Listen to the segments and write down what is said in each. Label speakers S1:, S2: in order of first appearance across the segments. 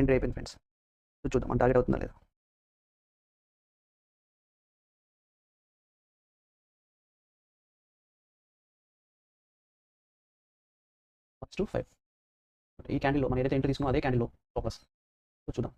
S1: Entry అయిపోయింది friends. చూద్దాం మన టార్గెట్ అవుతుందా లేదా. ఫస్ట్ 5 ఈ క్యాండిల్‌లో మనం ఏదైతే ఎంట్రీ తీసుకున్నామో అదే క్యాండిల్‌లో స్టాప్ లాస్. చూద్దాం.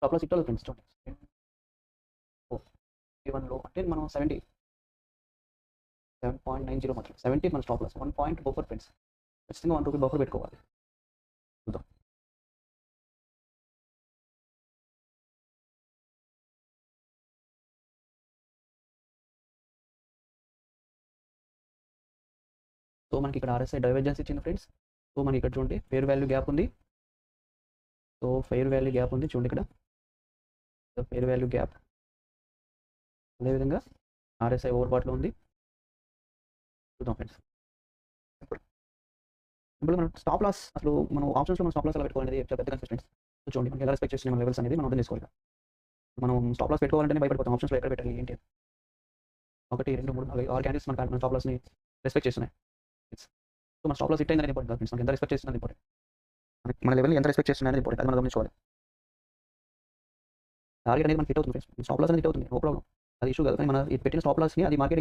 S1: స్టాప్ లాస్ హిట్ అవ్వలేదు ఫ్రెండ్స్. చూడండి. 41 లో అంటే మనం 7.90 మాత్రం 70 మన stop loss 1 point buffer friends. ఖచ్చితంగా 1 రూపీ బఫర్ పెట్టుకోవాలి. చూద్దాం. సో మనకి ఇక్కడ ఆర్ఎస్ఐ డైవర్జెన్స్ ఇచ్చింది ఫ్రెండ్స్. సో మనకి ఇక్కడ చూడండి ఫెయిర్ వాల్యూ గ్యాప్ ఉంది. సో ఫెయిర్ వాల్యూ గ్యాప్ ఉంది చూడండి ఇక్కడ ఫెయిర్ వాల్యూ గ్యాప్. అదేవిధంగా ఆర్ఎస్ఐ ఓవర్ బాట్లో ఉంది. చూద్దాం ఫ్రెండ్స్. ఇప్పుడు మనం స్టాప్ లాస్ అసలు మనం ఆప్షన్స్లో మనం స్టాప్ లాస్ ఎలా పెట్టుకోవాలనేది చాలా పెద్ద కన్ఫ్యూజ్ ఫ్రెండ్స్. చూడండి మనకి ఎలా రెస్పెక్ట్ చేసిన మన లెవెల్స్ అనేది మనం అర్థం చేసుకోవాలి. మనం స్టాప్ లాస్ పెట్టుకోవాలంటే భయపడిపోతాం. ఆప్షన్స్లో ఎక్కడ పెట్టాలి ఏంటి 1 2 3 4 6 క్యాండిల్స్ మన స్టాప్ లాస్ని రెస్పెక్ట్ చేస్తున్నాయి. సో మన స్టాప్ లాస్ హిట్ అయింది అనేది ఇంపార్టెంట్ ఫ్రెండ్స్. మనకి ఎంత రెస్పెక్ట్ చేస్తున్నది ఇంపార్టెంట్. మన లెవెల్ని ఎంత రెస్పెక్ట్ చేస్తున్నది ఇంపార్టెంట్. అది మనం గమనించుకోవాలి. టార్గెట్ అనేది మనకి హిట్ అవుతుంది ఫ్రెండ్స్. స్టాప్ లాస్ అనేది హిట్ అవుతుంది నో ప్రాబ్లం. అది ఇష్యూ కాదు. కానీ మన పెట్టిన స్టాప్ లాస్ని అది మార్కెట్